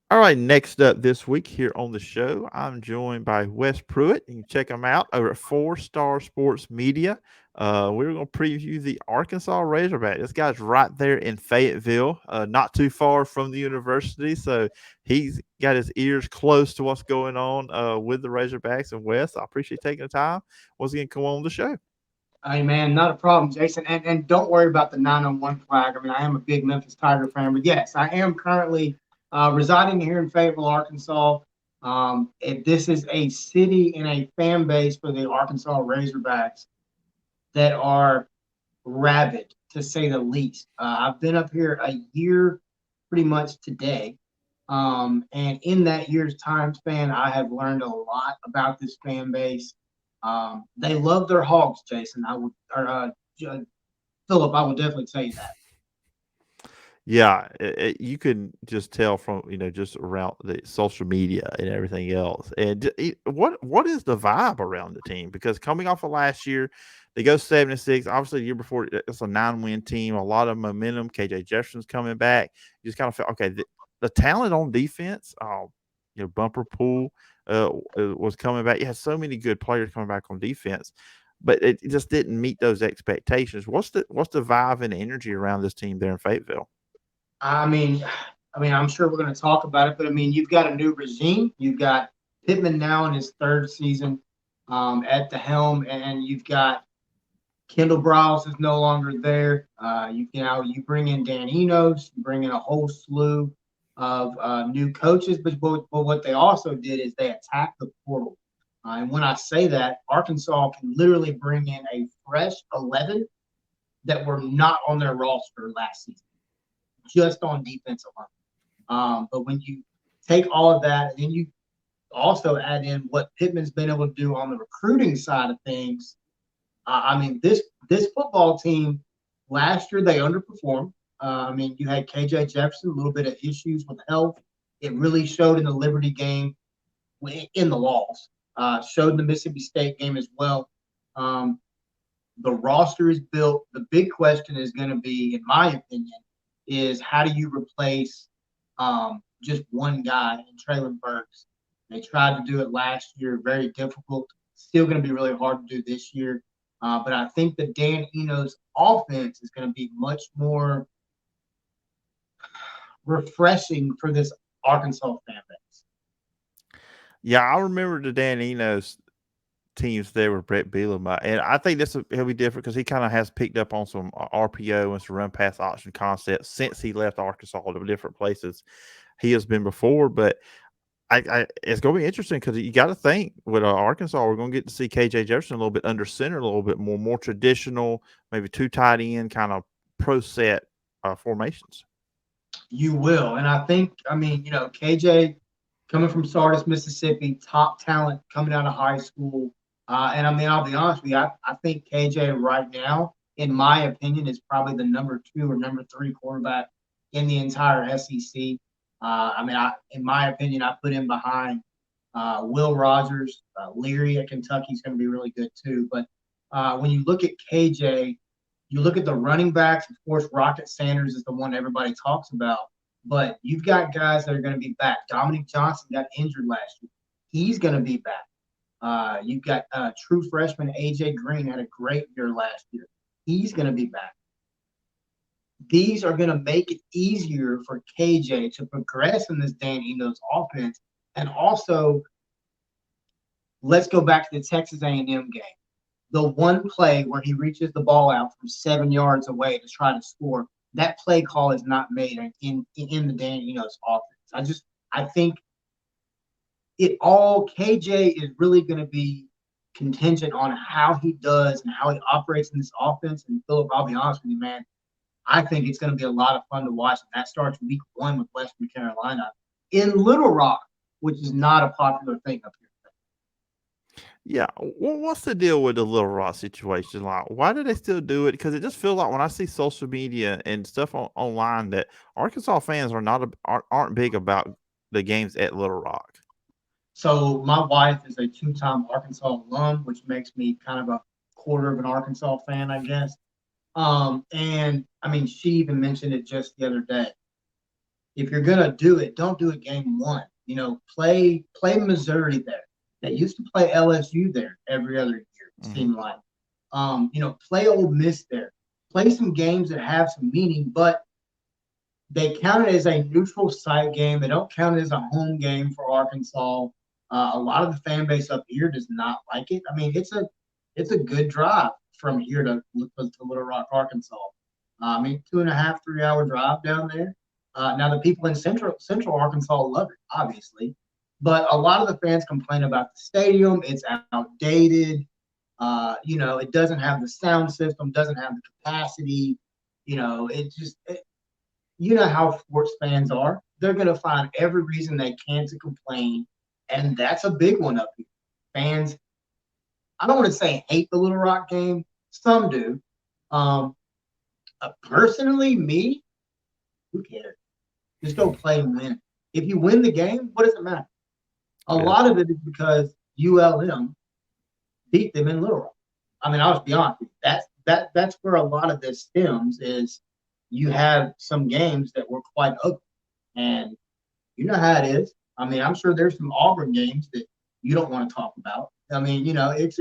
All right, next up this week here on the show, I'm joined by Wes Pruett. You can check him out over at Four Star Sports Media. We're going to preview the Arkansas Razorback. This guy's right there in Fayetteville, not too far from the university. So he's got his ears close to what's going on with the Razorbacks. And Wes, I appreciate taking the time. Once again, come on the show. Hey man, not a problem, Jason. And don't worry about the 901 flag. I mean, I am a big Memphis Tiger fan, but yes, I am currently residing here in Fayetteville, Arkansas. If this is a city and a fan base for the Arkansas Razorbacks that are rabid, to say the least. I've been up here a year, pretty much today. And in that year's time span, I have learned a lot about this fan base. They love their hogs, Jason. I would, or Philip, I would definitely say that. Yeah, you can just tell from just around the social media and everything else. And what is the vibe around the team? Because coming off of last year, they go 7-6. Obviously, the year before it's a 9-win team, a lot of momentum. KJ Jefferson's coming back. You just kind of feel okay. The talent on defense, Bumper Pool was coming back. You had so many good players coming back on defense, but it just didn't meet those expectations. What's the vibe and energy around this team there in Fayetteville? I mean, I'm sure we're going to talk about it, but I mean, you've got a new regime. You've got Pittman now in his third season at the helm, and you've got Kendall Briles is no longer there. You bring in Dan Enos, you bring in a whole slew of new coaches, but what they also did is they attacked the portal. And when I say that, Arkansas can literally bring in a fresh 11 that were not on their roster last season, just on defense alone. But when you take all of that, and then you also add in what Pittman's been able to do on the recruiting side of things, I mean, this football team last year they underperformed. I mean, you had KJ Jefferson, a little bit of issues with health. It really showed in the Liberty game, in the loss. Showed in the Mississippi State game as well. Um, the roster is built. The big question is going to be, in my opinion, is how do you replace just one guy in Traylon Burks? They tried to do it last year, very difficult. Still going to be really hard to do this year. But I think that Dan Enos' offense is going to be much more refreshing for this Arkansas fan base. Yeah, I remember the Dan Enos teams there with Brett Bielema, and I think he'll be different because he kind of has picked up on some RPO and some run pass option concepts since he left Arkansas to different places he has been before. But it's going to be interesting because you got to think with Arkansas, we're going to get to see KJ Jefferson a little bit under center, a little bit more traditional, maybe two tight end kind of pro set formations. You will. And I think, I mean, KJ coming from Sardis, Mississippi, top talent coming out of high school. And I mean, I'll be honest with you, I think KJ right now, in my opinion, is probably the number two or number three quarterback in the entire SEC. In my opinion, I put him behind Will Rogers. Leary at Kentucky is going to be really good too. But when you look at KJ, you look at the running backs. Of course, Rocket Sanders is the one everybody talks about. But you've got guys that are going to be back. Dominic Johnson got injured last year. He's going to be back. You've got true freshman AJ Green had a great year last year. He's going to be back. These are going to make it easier for KJ to progress in this Dan Enos offense. And also, let's go back to the Texas A&M game. The one play where he reaches the ball out from 7 yards away to try to score, that play call is not made in the Dan Enos offense. I think KJ is really going to be contingent on how he does and how he operates in this offense. And Phillip, I'll be honest with you, man, I think it's going to be a lot of fun to watch. And that starts week 1 with Western Carolina in Little Rock, which is not a popular thing up here. Yeah, what's the deal with the Little Rock situation? Like, why do they still do it? Because it just feels like when I see social media and stuff online that Arkansas fans aren't big about the games at Little Rock. So my wife is a two-time Arkansas alum, which makes me kind of a quarter of an Arkansas fan, I guess. And I mean, she even mentioned it just the other day. if you're gonna do it, don't do it game one. Play Missouri there. They used to play LSU there every other year, it Hmm. seemed like. Play Ole Miss there. Play some games that have some meaning, but they count it as a neutral site game. They don't count it as a home game for Arkansas. A lot of the fan base up here does not like it. I mean, it's a good drive from here to Little Rock, Arkansas. I mean, 2.5, 3 hour drive down there. Now the people in Central Arkansas love it, obviously, but a lot of the fans complain about the stadium. It's outdated. It doesn't have the sound system, doesn't have the capacity. You know how sports fans are. They're going to find every reason they can to complain. And that's a big one up here. Fans, I don't want to say hate the Little Rock game. Some do. Um, Personally, me, who cares? Just go play and win. If you win the game, what does it matter? A Yeah. lot of it is because ULM beat them in Little Rock. I mean, I'll just be honest with you. That's where a lot of this stems is you have some games that were quite ugly. And you know how it is. I mean, I'm sure there's some Auburn games that you don't want to talk about. I mean, it's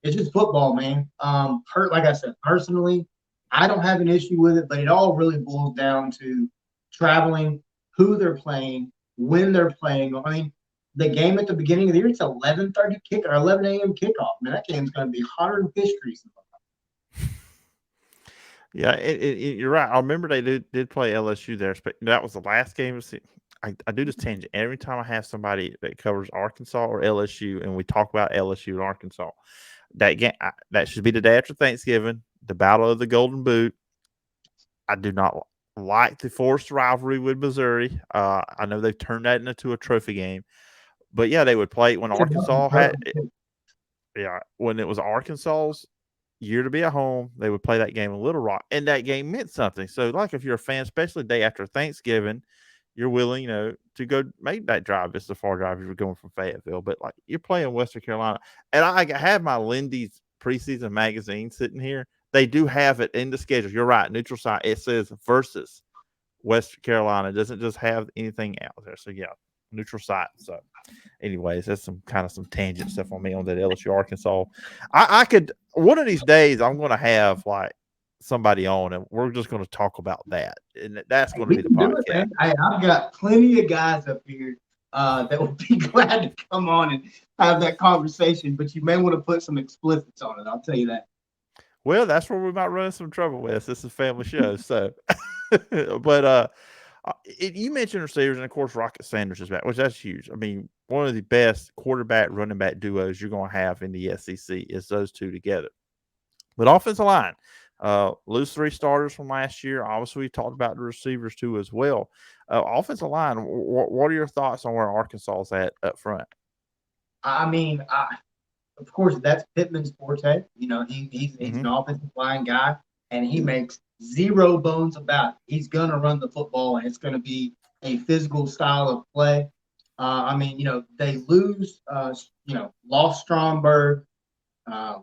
just football, man. Like I said, personally, I don't have an issue with it, but it all really boils down to traveling, who they're playing, when they're playing. I mean, the game at the beginning of the year, it's 11:30 kick or 11 a.m. kickoff. Man, that game's going to be hotter than fish grease. Yeah, you're right. I remember they did play LSU there. But that was the last game. I do this tangent every time I have somebody that covers Arkansas or LSU, and we talk about LSU and Arkansas. That game that should be the day after Thanksgiving, the Battle of the Golden Boot. I do not like the forced rivalry with Missouri. I know they've turned that into a trophy game, but yeah, they would play when It's a Arkansas had yeah, when it was Arkansas's year to be at home, they would play that game in Little Rock, and that game meant something. So, like, if you're a fan, especially the day after Thanksgiving, you're willing, to go make that drive. It's a far drive if you're going from Fayetteville, but like you're playing Western Carolina, and I have my Lindy's preseason magazine sitting here. They do have it in the schedule. You're right, neutral site. It says versus Western Carolina. It doesn't just have anything out there. So yeah, neutral site. So anyways, that's some tangent stuff on me on that LSU Arkansas. I could one of these days I'm going to have like somebody on and we're just going to talk about that, and that's going to We be the can do it, podcast. man. I've got plenty of guys up here that would be glad to come on and have that conversation, but you may want to put some explicits on it. I'll tell you that. Well, that's where we might run some trouble with. This is a family show, so. but you mentioned receivers, and of course, Rocket Sanders is back, which that's huge. I mean, one of the best quarterback running back duos you're going to have in the SEC is those two together. But offensive line, lose 3 starters from last year. Obviously, we talked about the receivers too as well. Offensive line, what are your thoughts on where Arkansas is at up front? I mean, of course, that's Pittman's forte. He's Mm-hmm. an offensive line guy, and he makes zero bones about it. He's going to run the football, and it's going to be a physical style of play. I mean, they lost Stromberg,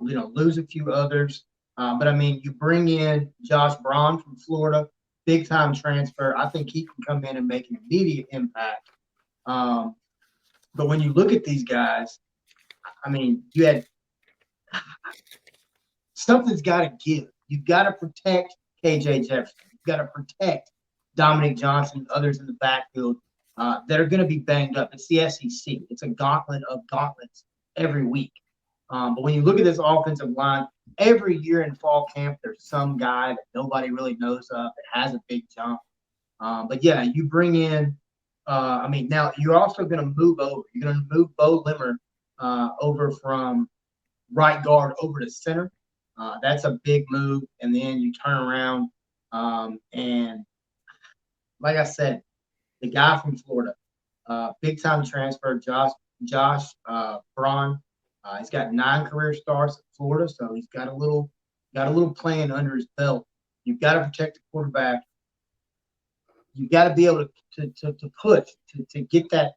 lose a few others. But I mean, you bring in Josh Braun from Florida, big time transfer. I think he can come in and make an immediate impact. Um, but when you look at these guys, I mean, you had something's got to give. You've got to protect KJ Jefferson. You've got to protect Dominic Johnson, others in the backfield that are going to be banged up. It's the SEC. It's a gauntlet of gauntlets every week. But when you look at this offensive line, every year in fall camp, there's some guy that nobody really knows of that has a big jump. But yeah, you bring in. Now you're also going to move over. You're going to move Bo Limmer over from right guard over to center. That's a big move. And then you turn around and, like I said, the guy from Florida, big time transfer, Josh Braun. He's got 9 career starts at Florida, so he's got a little playing under his belt. You've got to protect the quarterback. You've got to be able to push to get that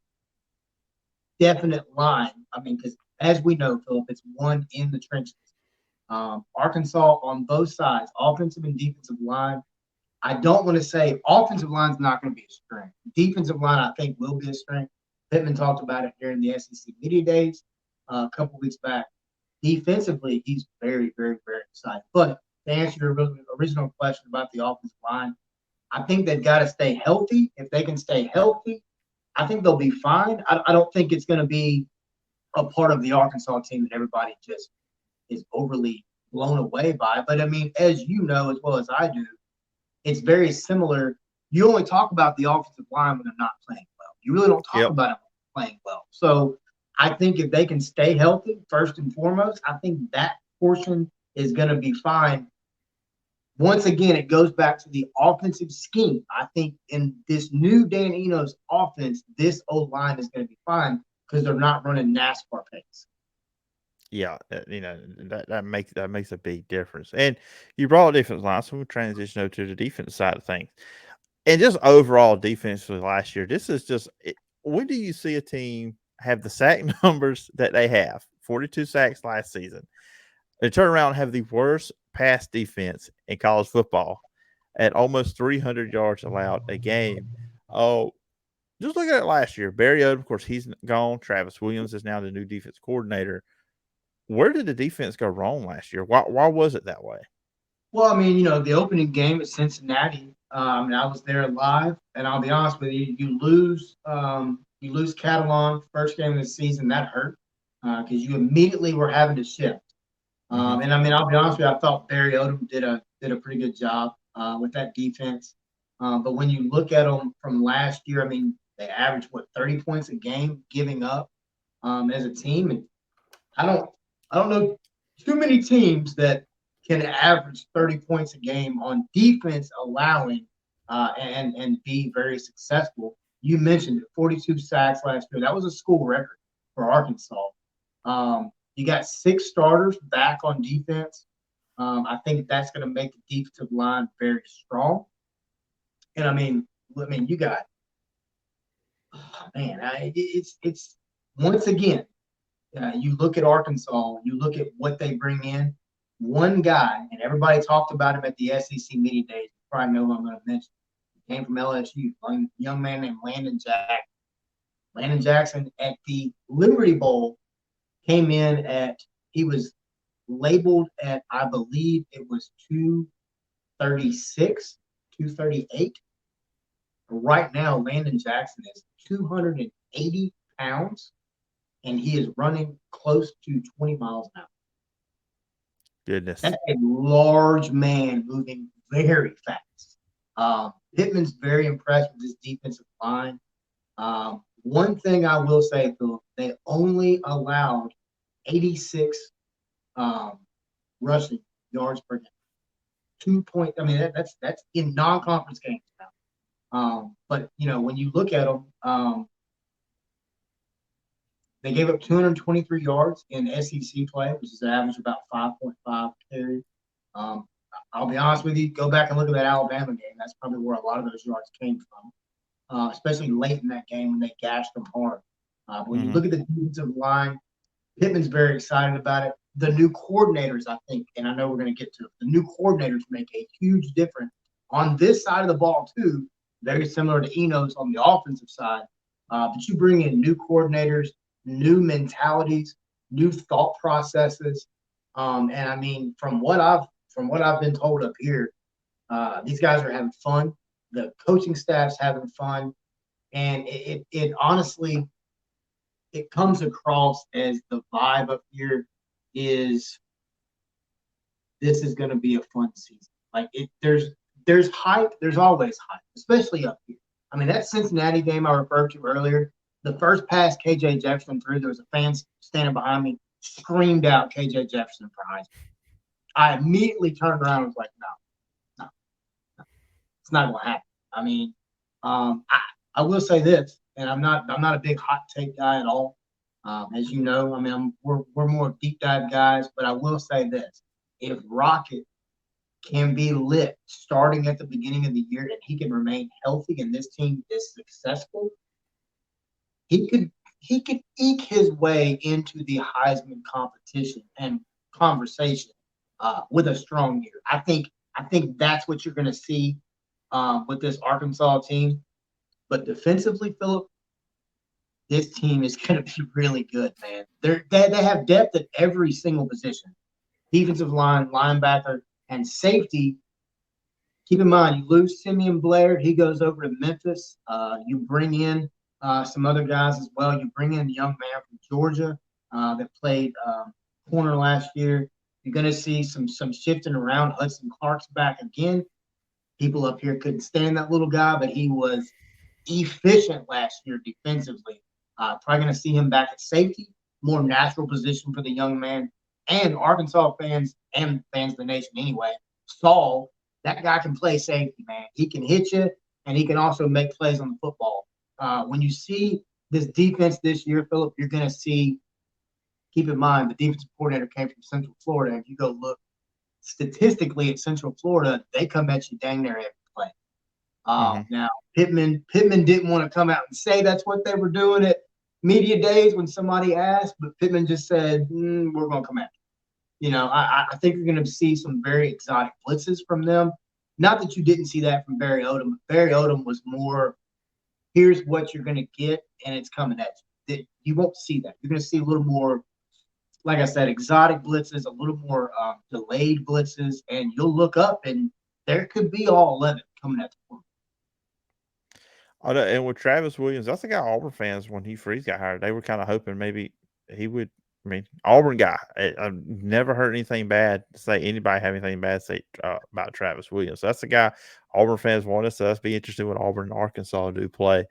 definite line. I mean, because as we know, Phillip, it's won in the trenches. Arkansas on both sides, offensive and defensive line. I don't want to say offensive line's not going to be a strength. Defensive line, I think, will be a strength. Pittman talked about it during the SEC media days a couple weeks back. Defensively, he's very, very, very excited. But to answer your original question about the offensive line, I think they've got to stay healthy. If they can stay healthy, I think they'll be fine. I don't think it's going to be a part of the Arkansas team that everybody just is overly blown away by. But I mean, as you know as well as I do, it's very similar. You only talk about the offensive line when they're not playing well. You really don't talk Yep. about them playing well. So I think if they can stay healthy, first and foremost, I think that portion is going to be fine. Once again, it goes back to the offensive scheme. I think in this new Dan Eno's offense, this old line is going to be fine because they're not running NASCAR pace. Yeah, that makes a big difference. And you brought a defense line, so we transition over to the defense side of things. And just overall defense for last year, this is just when do you see a team have the sack numbers that they have? 42 sacks last season. They turn around and have the worst pass defense in college football at almost 300 yards allowed a game. Oh, just look at it last year. Barry Odom, of course, he's gone. Travis Williams is now the new defense coordinator. Where did the defense go wrong last year? Why was it that way? Well, I mean, the opening game at Cincinnati, and I was there live, and I'll be honest with you, you lose Catalan first game of the season, that hurt because you immediately were having to shift. Mm-hmm. And I mean, I'll be honest with you, I thought Barry Odom did a pretty good job with that defense. But when you look at them from last year, I mean, they averaged 30 points a game giving up as a team, and I don't I don't know too many teams that can average 30 points a game on defense, allowing and be very successful. You mentioned it, 42 sacks last year. That was a school record for Arkansas. You got 6 starters back on defense. I think that's going to make the defensive line very strong. And I mean, you got man, it's once again you look at Arkansas, you look at what they bring in. One guy, and everybody talked about him at the SEC media days. You probably know who I'm going to mention. He came from LSU, a young man named Landon Jackson. Landon Jackson at the Liberty Bowl came in he was labeled at, I believe it was 236, 238. Right now, Landon Jackson is 280 pounds and he is running close to 20 miles an hour. Goodness. That's a large man moving very fast. Pittman's very impressed with his defensive line. One thing I will say, Phillip, they only allowed 86 rushing yards per game. 2 point. I mean, that's in non-conference games now. But when you look at them, they gave up 223 yards in SEC play, which is an average about 5.5 carry. Um, I'll be honest with you, go back and look at that Alabama game. That's probably where a lot of those yards came from, especially late in that game when they gashed them hard. But when you Mm-hmm. look at the defensive line, Pittman's very excited about it. The new coordinators, I think, and I know we're going to get to it, the new coordinators make a huge difference on this side of the ball, too, very similar to Eno's on the offensive side. But you bring in new coordinators, new mentalities, new thought processes. And I mean, from what I've been told up here, these guys are having fun. The coaching staff's having fun, and it honestly it comes across as the vibe up here is this is going to be a fun season. Like there's hype. There's always hype, especially up here. I mean, that Cincinnati game I referred to earlier, the first pass KJ Jefferson threw, there was a fan standing behind me, screamed out KJ Jefferson for Heisman. I immediately turned around and was like, no, it's not going to happen. I mean, I will say this, and I'm not a big hot take guy at all. As you know, I mean, we're more deep dive guys, but I will say this: if Rocket can be lit starting at the beginning of the year and he can remain healthy and this team is successful, he could eke his way into the Heisman competition and conversation with a strong year. I think that's what you're going to see. with this Arkansas team. But defensively, Phillip, this team is going to be really good, man. They have depth at every single position: defensive line, linebacker, and safety. Keep in mind, you lose Simeon Blair, he goes over to Memphis. You bring in some other guys as well. You bring in a young man from Georgia that played corner last year. You're going to see some shifting around. Hudson Clark's back again. People up here couldn't stand that little guy, but he was efficient last year defensively. Probably going to see him back at safety, more natural position for the young man. And Arkansas fans and fans of the nation anyway saw that guy can play safety, man. He can hit you, and he can also make plays on the football. When you see this defense this year, Phillip, you're going to see, keep in mind, the defensive coordinator came from Central Florida. If you go look statistically at Central Florida, they come at you dang near every play. Now, Pittman didn't want to come out and say that's what they were doing at media days when somebody asked, but Pittman just said, we're going to come at you. You know, I think you're going to see some very exotic blitzes from them. Not that you didn't see that from Barry Odom, but Barry Odom was more, here's what you're going to get, and it's coming at you. You won't see that. You're going to see a little more, like I said, exotic blitzes, a little more delayed blitzes, and you'll look up, and there could be all 11 coming at the point. And with Travis Williams, that's the guy Auburn fans, when he first got hired, they were kind of hoping maybe he would. I mean, Auburn guy. I've never heard anything bad to say anybody have anything bad to say about Travis Williams. So that's the guy Auburn fans want us. So let's be interested what Auburn and Arkansas do play.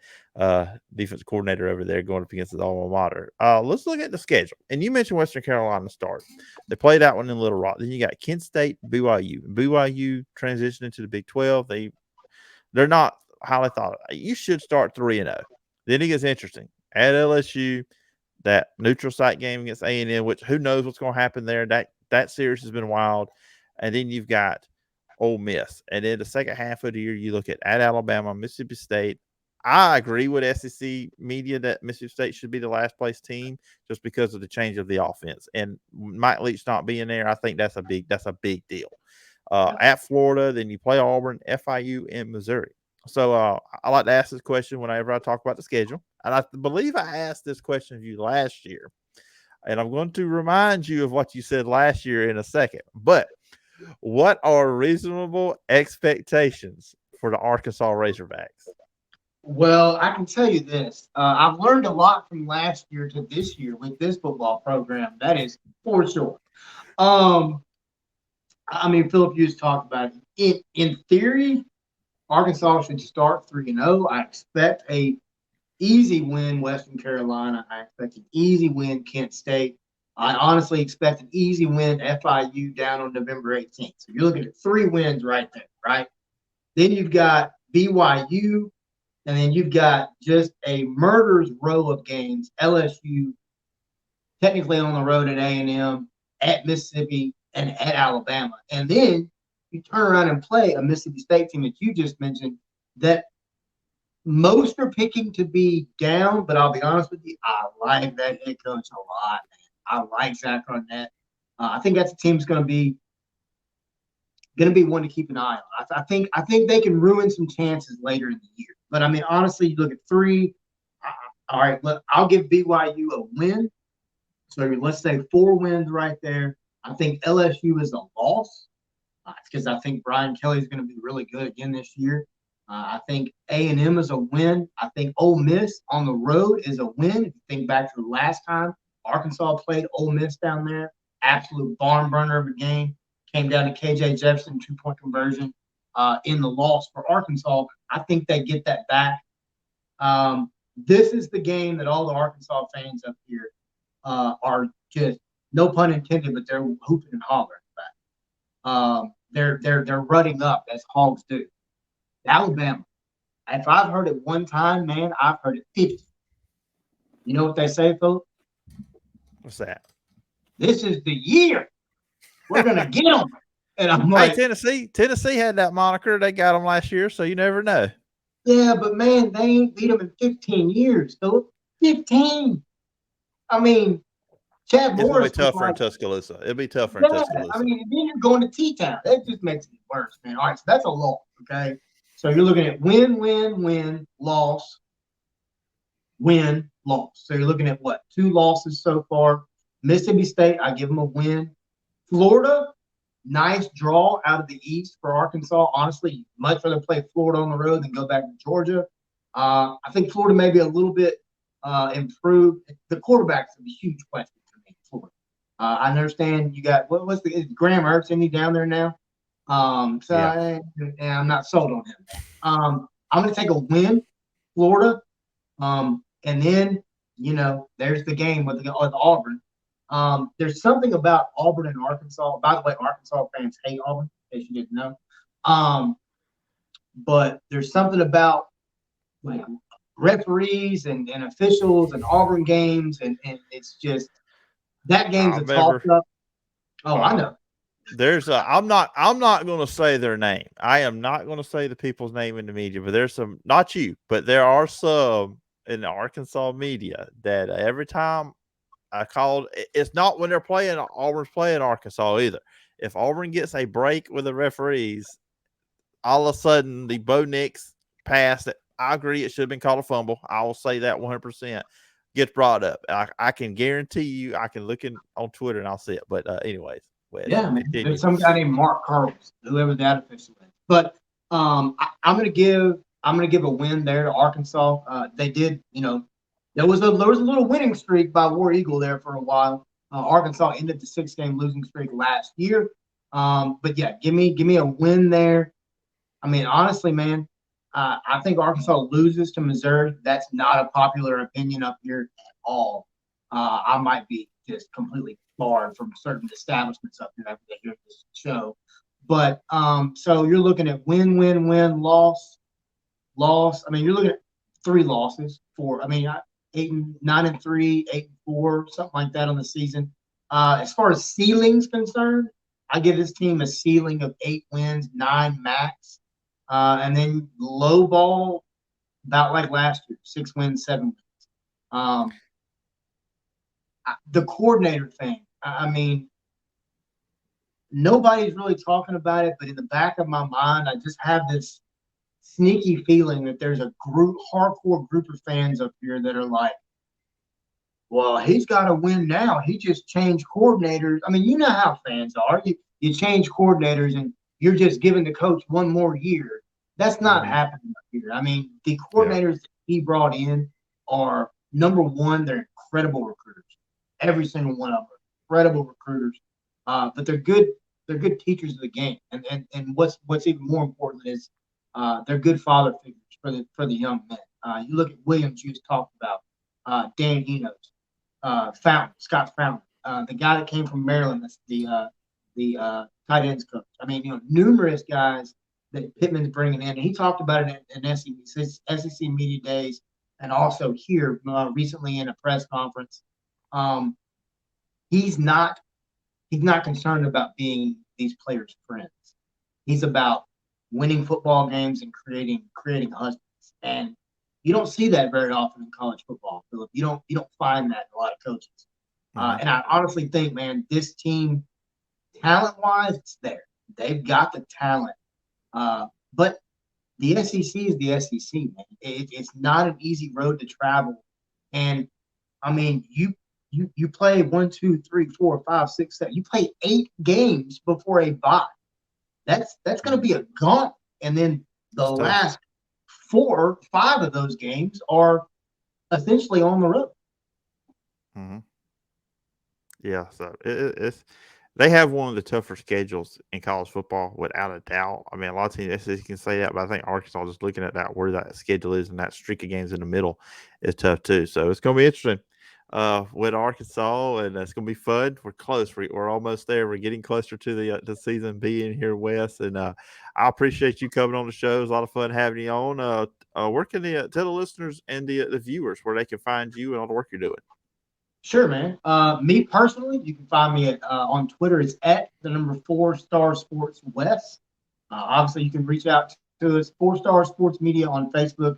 Defense coordinator over there going up against his alma mater. Let's look at the schedule. And you mentioned Western Carolina start. They played that one in Little Rock. Then you got Kent State, BYU. BYU transitioned into the Big 12. They're not highly thought of. You should start 3-0. Then it gets interesting at LSU. That neutral site game against A&M, which who knows what's going to happen there. That series has been wild. And then you've got Ole Miss. And then the second half of the year, you look at Alabama, Mississippi State. I agree with SEC media that Mississippi State should be the last place team just because of the change of the offense. And Mike Leach not being there, I think that's a big deal. At Florida, then you play Auburn, FIU, and Missouri. So I like to ask this question whenever I talk about the schedule. And I believe I asked this question of you last year. And I'm going to remind you of what you said last year in a second. But what are reasonable expectations for the Arkansas Razorbacks? Well, I can tell you this. I've learned a lot from last year to this year with this football program. That is for sure. I mean, Phillip, you just talked about it. In theory, Arkansas should start 3-0. I expect a easy win Western Carolina. I expect an easy win Kent State. I honestly expect an easy win FIU down on November 18th. So you're looking at 3 wins right there, right? Then you've got BYU, and then you've got just a murderer's row of games. LSU, technically on the road at A&M, at Mississippi, and at Alabama. And then you turn around and play a Mississippi State team that you just mentioned that most are picking to be down, but I'll be honest with you, I like that head coach a lot, man. I like Zach Arnett. I think that's a team's going to be one to keep an eye on. I think they can ruin some chances later in the year. But I mean, honestly, you look at 3. All right, I'll give BYU a win. So let's say 4 wins right there. I think LSU is a loss because I think Brian Kelly is going to be really good again this year. I think A&M is a win. I think Ole Miss on the road is a win. If you think back to the last time Arkansas played Ole Miss down there, absolute barn burner of a game. Came down to KJ Jefferson, 2-point conversion in the loss for Arkansas. I think they get that back. This is the game that all the Arkansas fans up here are just, no pun intended, but they're hooping and hollering about. They're running up as Hogs do. Alabama. If I've heard it one time, man, I've heard it 50. You know what they say, Phillip? What's that? This is the year. We're going to get them. And I'm like, hey, Tennessee had that moniker. They got them last year, so you never know. Yeah, but man, they ain't beat them in 15 years, Phillip. 15. I mean, Chad Morris. It'll be tougher in Tuscaloosa. It'll be tougher in Tuscaloosa. I mean, then you're going to T-Town. That just makes it worse, man. All right, so that's a loss, okay? So you're looking at win, win, win, loss, win, loss. So you're looking at what? 2 losses so far. Mississippi State, I give them a win. Florida, nice draw out of the East for Arkansas. Honestly, much rather play Florida on the road than go back to Georgia. I think Florida may be a little bit improved. The quarterback's a huge question for me. Florida. I understand you got is Graham Ertz any down there now? Yeah. I'm not sold on him. I'm going to take a win, Florida, and then there's the game with Auburn. There's something about Auburn and Arkansas. By the way, Arkansas fans hate Auburn, in case you didn't know. But there's something about like referees and officials and Auburn games, and it's just that game's I a toss remember. up. Oh, I know. There's I'm not going to say their name. I am not going to say the people's name in the media, but there's some, not you, but there are some in the Arkansas media that every time I called, it's not when they're playing, Auburn's playing Arkansas either. If Auburn gets a break with the referees, all of a sudden the Bo Nix pass that I agree it should have been called a fumble. I will say that 100% gets brought up. I can guarantee you, I can look on Twitter and I'll see it. But anyways, Wes, Yeah, man. continue. There's some guy named Mark Carls, whoever that official is. But I'm gonna give a win there to Arkansas. They did, there was a little winning streak by War Eagle there for a while. Arkansas ended the 6-game losing streak last year. But yeah, give me a win there. I mean, honestly, man, I think Arkansas loses to Missouri. That's not a popular opinion up here at all. I might be just completely barred from certain establishments up here after they hear this show. But so you're looking at win, win, win, loss, loss. I mean, you're looking at 3 losses for. I mean, 9-3, 8-4, something like that on the season. As far as ceiling's concerned, I give this team a ceiling of 8 wins, 9 max. And then low ball, about like last year, 6 wins, 7 wins. The coordinator thing, I mean, nobody's really talking about it, but in the back of my mind, I just have this sneaky feeling that there's a hardcore group of fans up here that are like, well, he's got to win now. He just changed coordinators. I mean, you know how fans are. You change coordinators and you're just giving the coach one more year. That's not happening up here. I mean, the coordinators that he brought in are, number one, they're incredible recruiters. Every single one of them are incredible recruiters. But they're good teachers of the game. And what's even more important is they're good father figures for the young men. You look at Williams, you just talked about, Dan Enos, Scott Fountain, the guy that came from Maryland, that's the tight ends coach. I mean, numerous guys that Pittman's bringing in. And he talked about it in SEC Media Days and also here recently in a press conference. He's not concerned about being these players' friends. He's about winning football games and creating husbands. And you don't see that very often in college football, Phillip. You don't find that in a lot of coaches. And I honestly think, man, this team, talent-wise, it's there. They've got the talent. But the SEC is the SEC, man. It's not an easy road to travel. And I mean, you play 1, 2, 3, 4, 5, 6, 7. You play 8 games before a bye. That's going to be a gauntlet. And then the last 4, 5 of those games are essentially on the road. Yeah, so it's they have one of the tougher schedules in college football, without a doubt. I mean, a lot of teams SEC can say that, but I think Arkansas, just looking at that, where that schedule is and that streak of games in the middle, is tough too. So it's going to be interesting with Arkansas, and it's going to be fun. We're close. We're almost there. We're getting closer to the season being here, Wes. And I appreciate you coming on the show. It was a lot of fun having you on. Where can tell the listeners and the viewers where they can find you and all the work you're doing? Sure, man. Me personally, you can find me on Twitter. It's at the number 4-Star Sports West. Obviously, you can reach out to us, 4-Star Sports Media on Facebook,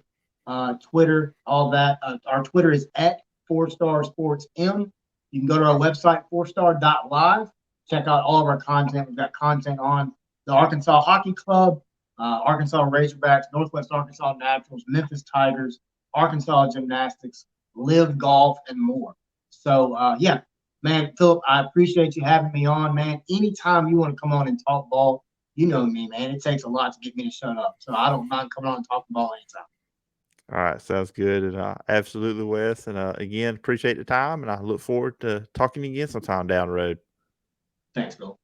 Twitter, all that. Our Twitter is at 4-Star Sports M. You can go to our website, 4star.live. Check out all of our content. We've got content on the Arkansas Hockey Club, Arkansas Razorbacks, Northwest Arkansas Naturals, Memphis Tigers, Arkansas Gymnastics, Live Golf, and more. So, yeah, man, Phillip, I appreciate you having me on, man. Anytime you want to come on and talk ball, you know me, man. It takes a lot to get me to shut up. So I don't mind coming on and talking ball anytime. All right, sounds good. And absolutely, Wes. And again, appreciate the time, and I look forward to talking to you again sometime down the road. Thanks, Phil.